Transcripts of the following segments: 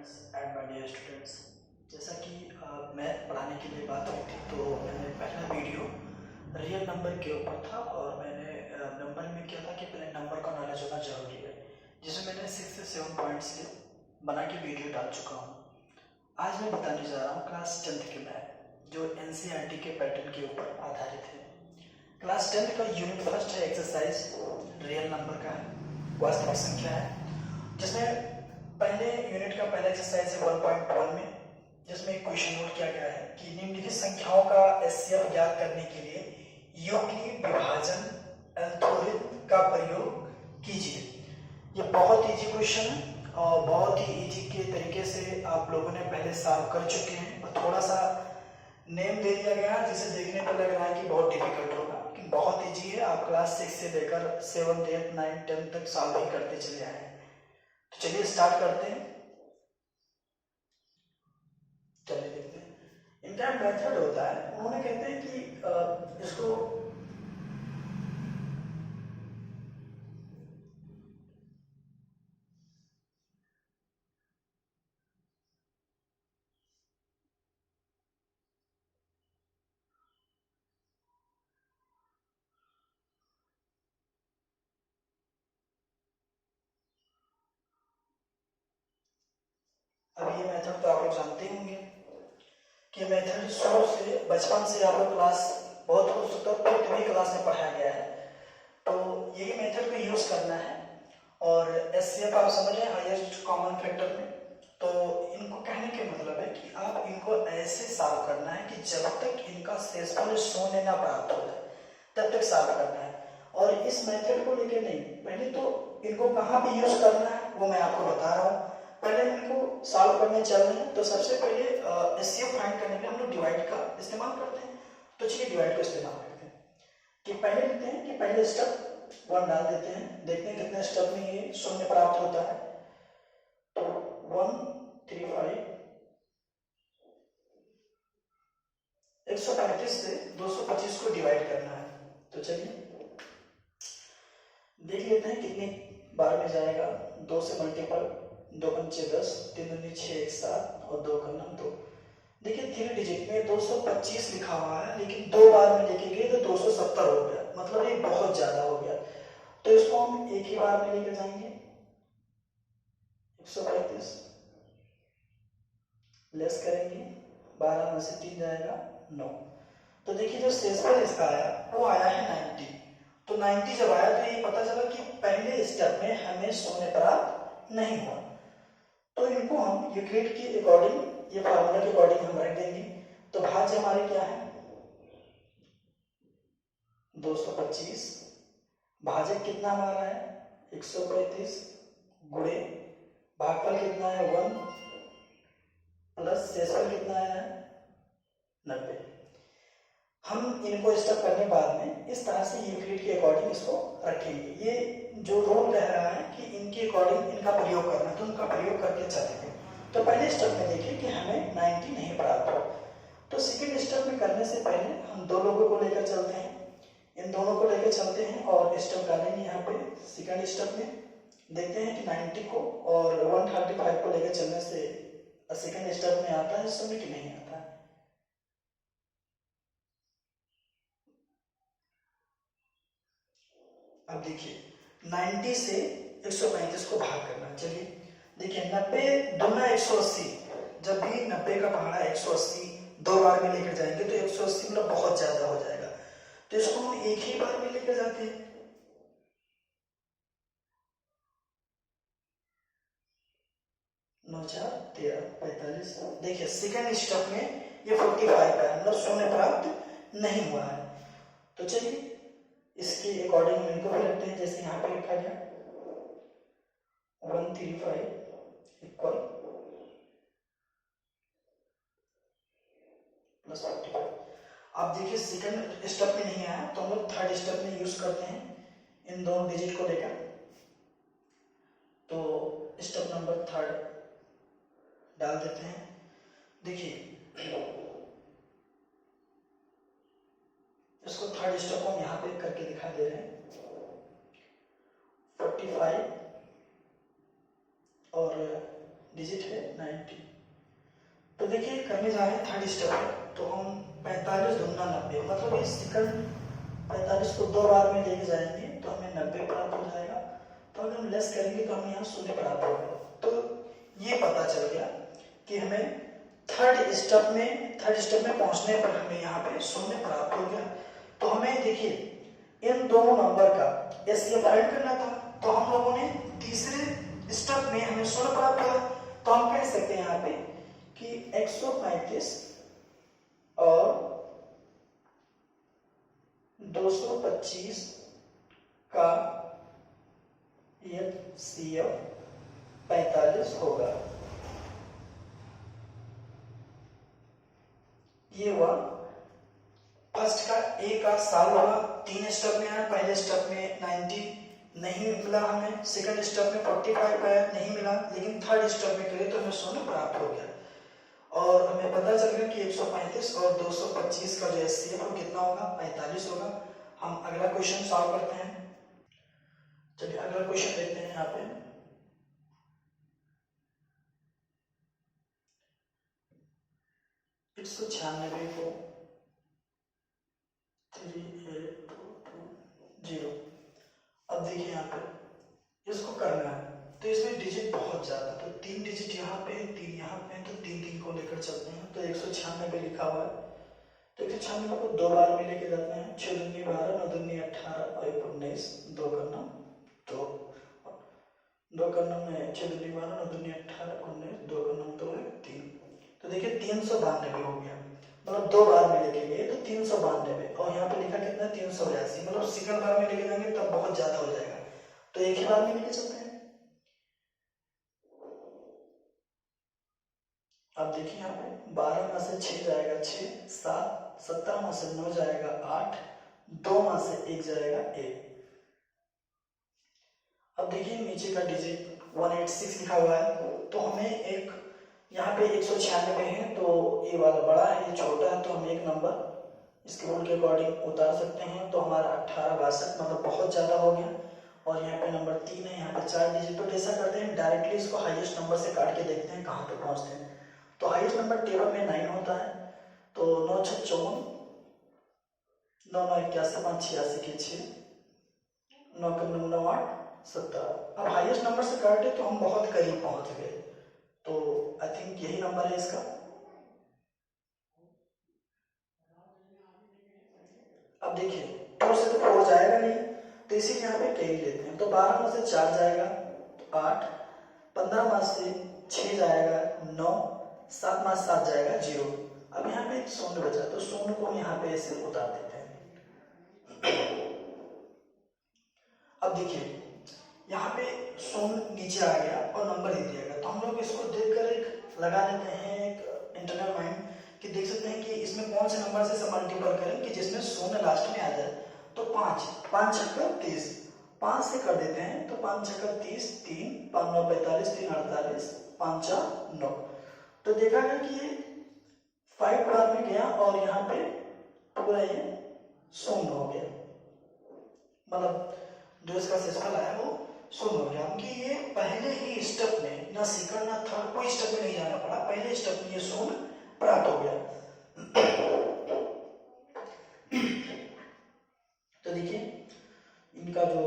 Friends and my dear students, जैसा कि math पढ़ाने के लिए बात हुई थी, तो मैंने पहला वीडियो रियल नंबर के ऊपर था और मैंने नंबर में क्या था कि पहले नंबर का नॉलेज होना जरूरी है, जिसमें मैंने 6 से 7 पॉइंट्स के बना के वीडियो डाल चुका हूँ। आज मैं बताने जा रहा हूँ क्लास 10th के मैथ जो NCERT के पैटर्न के ऊपर आधारित है। क्लास 10th का यूनिट फर्स्ट है एक्सरसाइज रियल नंबर का है, वास्तविक संख्या है, जिसमें पहले यूनिट का पहला एक्सरसाइज है 1.1 में, जिसमें एक क्वेश्चन नोट किया गया है कि निम्नलिखित संख्याओं का HCF ज्ञात करने के लिए यूक्लिड विभाजन एल्गोरिथम का प्रयोग कीजिए। ये बहुत इजी क्वेश्चन है और बहुत ही इजी के तरीके से आप लोगों ने पहले सॉल्व कर चुके हैं, और थोड़ा सा नेम दे दिया गया जिसे देखने पर लग रहा है कि बहुत डिफिकल्ट होगा, लेकिन बहुत इजी है। आप क्लास 6 से लेकर 7, 8, 9, 10 तक सॉल्व ही करते चले आए हैं। तो चलिए स्टार्ट करते हैं। चलिए देखते हैं इनका मेथड होता है। उन्होंने कहते हैं कि इसको अब ये मेथड तो आप लोग जानते होंगे कि मेथड शुरू से बचपन से आप लोग क्लास बहुत हो सकता है कितनी क्लास में पढ़ाया गया है, तो यही मेथड को यूज करना है। और HCF आप समझ रहे हैं, हाईएस्ट कॉमन फैक्टर में। तो इनको कहने के मतलब है कि आप इनको ऐसे सॉल्व करना है कि जब तक इनका शेषफल शून्य ना प्राप्त हो जाए तब तक सॉल्व करना है। और इस मेथड को लेकर नहीं, पहले तो इनको कहाँ पे यूज करना है वो मैं आपको बता रहा हूँ। पहले इनको सॉल्व करने चल रहे हैं, तो सबसे पहले HCF फाइंड करने के लिए हम लोग डिवाइड का इस्तेमाल करते हैं। तो चलिए डिवाइड का इस्तेमाल करते हैं कि पहले लिखते हैं कि पहले स्टेप 1 डाल देते हैं, देखते हैं कितने स्टेप में ये शून्य प्राप्त होता है। तो 135 135 से 225 को डिवाइड करना है। तो चलिए देख लेते हैं कितने बार में जाएगा। 2 से मल्टीपल, 2 पंचे 10, 3 दूनी 6, 1 7 और 2 का नाम 2। देखिए 3 डिजिट में 225 लिखा हुआ है, लेकिन 2 बार में लेके गए तो 270 हो गया, मतलब ये बहुत ज्यादा हो गया। तो इसको हम एक ही बार में लेकर जाएंगे। 135 लेस करेंगे, 12 में से 3 जाएगा 9। तो देखिए जो शेषफल इसका आया वो आया है 90। तो 90 जब आया तो ये पता चला कि पहले स्टेप में हमें शून्य प्राप्त नहीं हुआ। तो इनको हम यूक्लिड के अकॉर्डिंग, ये फार्मूला के अकॉर्डिंग हम रख देंगे। तो भाज्य हमारे क्या है 225, भाजक कितना हमारा है 135, गुणे भागफल कितना है 1 प्लस शेषफल कितना है 90। हम इनको स्टेप करने बाद में इस तरह से यूक्लिड के अकॉर्डिंग इसको रखेंगे। ये जो रूल कह रहा है कि इनके अकॉर्डिंग इनका प्रयोग करना, तो उनका प्रयोग करके चलेंगे। तो पहले स्टेप में देखिए कि हमें 90 नहीं प्राप्त हो। तो सेकेंड स्टेप में करने से पहले हम दो लोगों को लेकर चलते हैं, इन दोनों को लेकर चलते हैं और स्टेप डालेंगे यहाँ पे। सेकेंड स्टेप में देखते हैं कि 90 को और 135 को लेकर चलने से सेकेंड स्टेप में आता है शून्य कि नहीं आता है। अब देखिए 90 से 135 को भाग करना। चलिए देखिए 90 दूना 180, जब भी 90 का पहाड़ा 180 दो बार में लेकर जाएंगे तो 180 मतलब बहुत ज्यादा हो जाएगा। तो इसको हम एक ही बार में लेकर जाते हैं। 9 4 13 45। देखिए सेकेंड स्टेप में ये 45 है, मतलब शून्य प्राप्त नहीं हुआ है। तो चलिए इसके अकॉर्डिंग हम इनको भी रखते हैं, जैसे यहाँ पे लिखा गया 135 इक्वल प्लस 45। आप देखिए सेकंड स्टेप में नहीं आया, तो हम लोग थर्ड स्टेप में यूज करते हैं इन दोनों डिजिट को लेकर। तो स्टेप नंबर थर्ड डाल देते हैं। देखिए इसको थर्ड स्टेप को हम यहाँ पे करके दिखा दे रहे हैं। 45 और डिजिट है 90। तो देखिए करने जा रहे हैं थर्ड स्टेप में, तो हम 45 दूना 90, मतलब ये सेकंड 45 को 2 बार में लेके जाएंगे तो हमें 90 प्राप्त हो जाएगा। तो अगर हम लेस करेंगे तो हमें यहाँ 0 प्राप्त होगा। तो ये पता चल गया कि हमें थर्ड स्टेप में पहुंचने पर हमें यहाँ पे 0 प्राप्त हो गया। तो हमें देखिए इन दोनों नंबर का एचसीएफ फाइंड करना था, तो हम लोगों ने तीसरे स्टेप में हमें 0 प्राप्त हुआ। तो हम कह सकते हैं यहाँ पे कि 135 और 225 का एचसीएफ 45 होगा। ये हुआ फर्स्ट का ए का साल होगा। 3 स्टेप में है, पहले स्टेप में 90 नहीं मिला हमें, सेकंड स्टेप में 45 आया नहीं मिला, लेकिन थर्ड स्टेप में करें तो हमें 0 प्राप्त हो गया। और हमें पता चल गया कि 135 और 225 का जो एचसीएफ वो कितना होगा, 45 होगा। हम अगला क्वेश्चन सॉल्व करते हैं। चलिए अगला क्वेश्चन देखते हैं। यहाँ पे 196 को 3820। अब देखिए यहाँ पे इसको करना है, तो इसमें डिजिट बहुत ज्यादा, तो 3 डिजिट यहाँ पे 3 यहाँ पे, तो 3 को लेकर चलते हैं। तो 196 लिखा हुआ है, तो 196 को 2 बार में लेके जाते हैं। 6 दूनी 12, 9 दूनी 18 और 19, 2 करना 2, 2 करना में 6 दूनी 12, 9 दूनी 18, 19, 2 करना 2 है 3। तो देखिए 392 हो गया, मतलब 2 बार में लेके गए तो 392, और यहाँ पे लिखा कितना 382, मतलब सेकंड बार में लेके जाएंगे तब बहुत ज्यादा हो जाएगा। तो एक ही बार में लेके चलते हैं। अब देखिए यहाँ पे 12 में से 6 जाएगा 6, 7, 17 में से 9 जाएगा 8, 2 में से 1 जाएगा 1। अब देखिए नीचे का डिजिट 186 लिखा हुआ है, तो हमें एक यहाँ पे 196 है, तो ये वाला बड़ा है ये छोटा है, तो हम एक नंबर इसके रूल के अकॉर्डिंग उतार सकते हैं। तो हमारा 1862, मतलब बहुत ज्यादा हो गया। और यहाँ पे नंबर 3 है, यहाँ पे 4 डिजिट। तो ऐसा करते हैं डायरेक्टली इसको हाईएस्ट नंबर से काट के देखते हैं कहाँ पे पहुंचते हैं। तो हाईएस्ट नंबर टेबल में 9 होता है, तो 9 6 54, 9 9 81, 5 86 के 6, 9 9 9 8 17। अब हाईएस्ट नंबर से काटे तो हम बहुत करीब पहुंच गए, तो आई थिंक यही नंबर है इसका। अब देखिए 4 से तो 4 जाएगा नहीं, तो इसीलिए यहाँ पे कैरी लेते हैं। तो 12 में से 4 जाएगा तो 8, 15 में से 6 जाएगा 9, 7 में 7 जाएगा 0। अब यहाँ पे एक 0 बचा, तो 0 को हम यहाँ पे ऐसे उतार देते हैं। अब देखिए यहाँ पे 0 नीचे आ गया और नंबर ही दिया गया, तो हम लोग इसको देखकर एक लगा लेते हैं एक इंटरनल माइंड कि देख सकते हैं कि इसमें कौन से नंबर से मल्टीपल करें कि जिसमें 0 लास्ट में आ जाए। तो 5 5 छक्का 30, 5 से कर देते हैं, तो 5 छक्का 30, 3 5 9 45, 3 48, 5 4 9। तो देखा गया कि ये 5 बार में गया और यहाँ पे पूरा ये 0 हो गया, मतलब जो इसका शेषफल आया वो 0 हो गया। कि ये पहले ही स्टेप में, ना सेकंड ना थर्ड, कोई स्टेप में नहीं जाना पड़ा, पहले स्टेप में ये 0 प्राप्त हो गया। तो देखिए इनका जो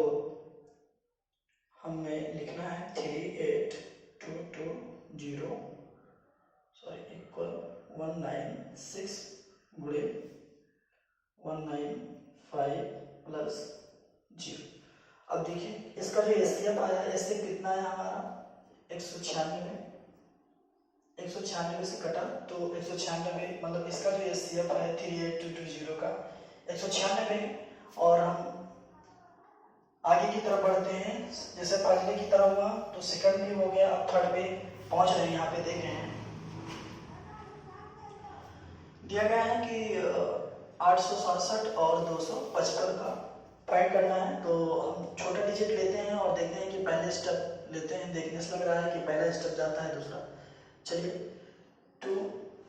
हमें लिखना है 38220 इक्वल 196 गुणे 195 प्लस 0। अब देखिए इसका जो एचसीएफ आया, एचसीएफ कितना है हमारा 196, 196 से कटा तो 196, मतलब इसका जो एचसीएफ है 38220 का 196। और हम आगे की तरफ बढ़ते हैं, जैसे पहले की तरह हुआ तो सेकंड भी हो गया, अब थर्ड पे पहुंच रहे हैं। यहाँ पे देख रहे हैं दिया गया है कि 867 और 255 का फाइंड करना है। तो हम छोटा डिजिट लेते हैं और देखते हैं कि पहले स्टेप लेते हैं, देखने से लग रहा है कि पहला स्टेप जाता है दूसरा। चलिए 2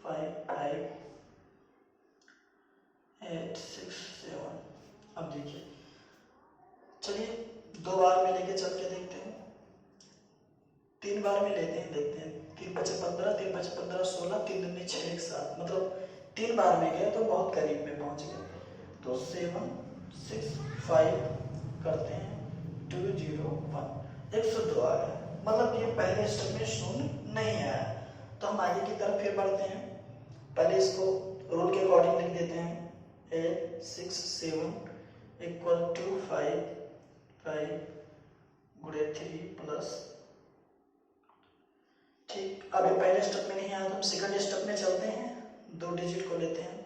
5 5 8 6 7। अब देखिए चलिए 2 बार में लेके चल के देखते हैं, 3 बार में लेते हैं, देखते हैं 3 55 15, 3 5 15 16, 3 दूनी 6 1 7, मतलब 3 बार में गए तो बहुत करीब में पहुंच गए। तो 7 6 5 करते हैं 2 0 1, 102 आ गया। मतलब ये पहले स्टेप में शून्य नहीं आया। तो हम आगे की तरफ फिर बढ़ते हैं। पहले इसको रूल के अकॉर्डिंग लिख देते हैं। 8 6 7 इक्वल टू 5 5 गुणे 3 प्लस, ठीक। अब ये पहले स्टेप में नहीं आया तो हम सेकंड स्टेप में चलते हैं। 2 डिजिट को लेते हैं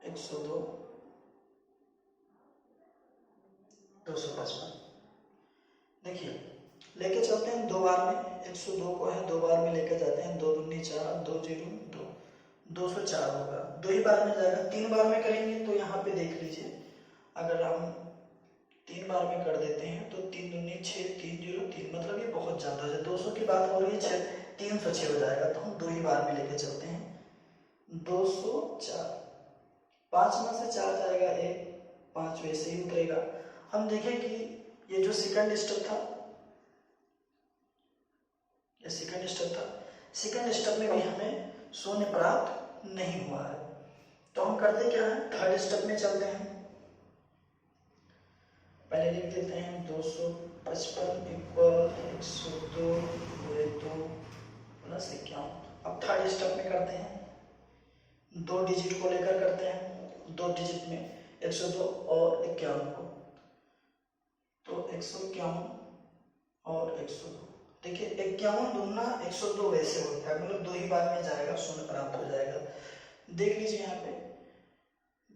102 255। देखिए लेके चलते हैं 2 बार में। 102 को है 2 बार में लेके जाते हैं। 2 दूनी 4 2 0 2, 204 होगा। 2 ही बार में जाएगा। 3 बार में करेंगे तो यहाँ पे देख लीजिए, अगर हम 3 बार में कर देते हैं तो 3 दूनी 6 3 0 3, मतलब ये बहुत ज़्यादा है। 200 की बात हो रही है, 306 हो जाएगा। तो हम 2 ही बार में लेके चलते हैं। 204, 5 में से 4 जाएगा 1, 5 वैसे ही उतरेगा। हम देखें कि ये जो सेकंड स्टेप था, ये सेकंड स्टेप था, सेकंड स्टेप में भी हमें शून्य प्राप्त नहीं हुआ है। तो हम करते क्या है, थर्ड स्टेप में चलते हैं। पहले लिख देते हैं 255 इक्वल 102 गुणे 2 प्लस 51। अब थर्ड स्टेप में करते हैं, 2 डिजिट को लेकर करते हैं। 2 डिजिट में 102 और 51 को, तो 151 और 102। देखिए 51 दूना 102 वैसे होता है, मतलब 2 ही बार में जाएगा, शून्य प्राप्त हो जाएगा। देख लीजिए यहाँ पे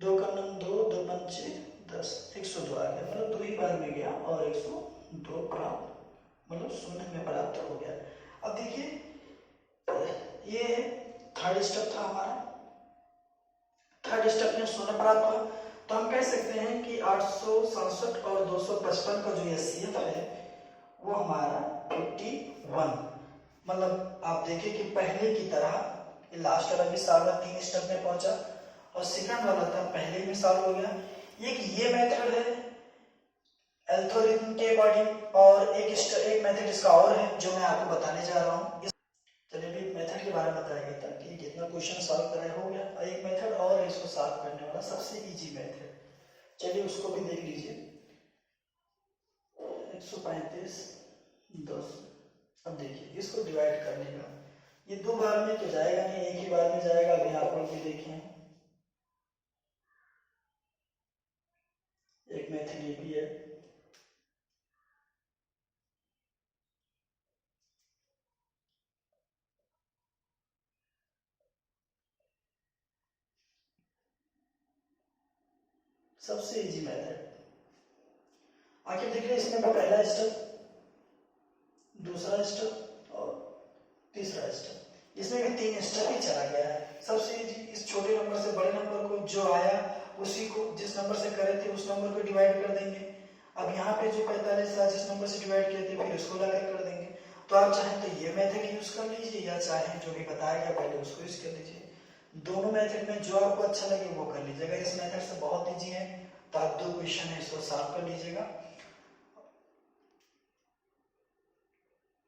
2 का 2 2 पंचे 10, 102 आ गया, मतलब 2 ही बार में गया और 102 प्राप्त, मतलब शून्य में प्राप्त हो गया। अब देखिए ये थर्ड स्टेप था हमारा। थर्ड स्टेप में शून्य प्राप्त हुआ, तो हम कह सकते हैं कि 867 और 255 का जो एचसीएफ है वो हमारा 51। मतलब आप देखिए कि पहले की तरह लास्ट वाला भी सॉल्व 3 स्टेप में पहुंचा और सेकंड वाला था पहले में सॉल्व हो गया। ये मेथड है एल्गोरिथम के अकॉर्डिंग, और एक मेथड इसका और है जो मैं आपको बताने जा रहा हूँ। चलिए भी मेथड के बारे में बताया गया था कि जितना क्वेश्चन सॉल्व कराया हो गया, और एक मेथड और है इसको सॉल्व करने वाला, सबसे इजी मेथड। चलिए उसको भी देख लीजिए। 135 10। अब देखिए इसको डिवाइड करने का, ये 2 बार में तो जाएगा नहीं, एक ही बार में जाएगा। अभी आप लोग भी देखें, एक मेथड ये भी है। सबसे इजी मेथड। आखिर देखिए इसमें भी पहला स्टेप, दूसरा स्टेप और तीसरा स्टेप, इसमें भी 3 स्टेप ही चला गया है। सबसे इजी, इस छोटे नंबर से बड़े नंबर को जो आया उसी को जिस नंबर से करे थे उस नंबर को डिवाइड कर देंगे। अब यहाँ पे जो 45 था जिस नंबर से डिवाइड किए थे फिर उसको लाकर कर देंगे। तो आप चाहें तो ये मेथड यूज कर लीजिए या चाहें जो भी बताया गया पहले उसको यूज कर लीजिए। दोनों मेथड में जो आपको अच्छा लगे वो कर लीजिएगा। इस मेथड से बहुत ईजी है, तो आप 2 क्वेश्चन है इसको सॉल्व कर लीजिएगा।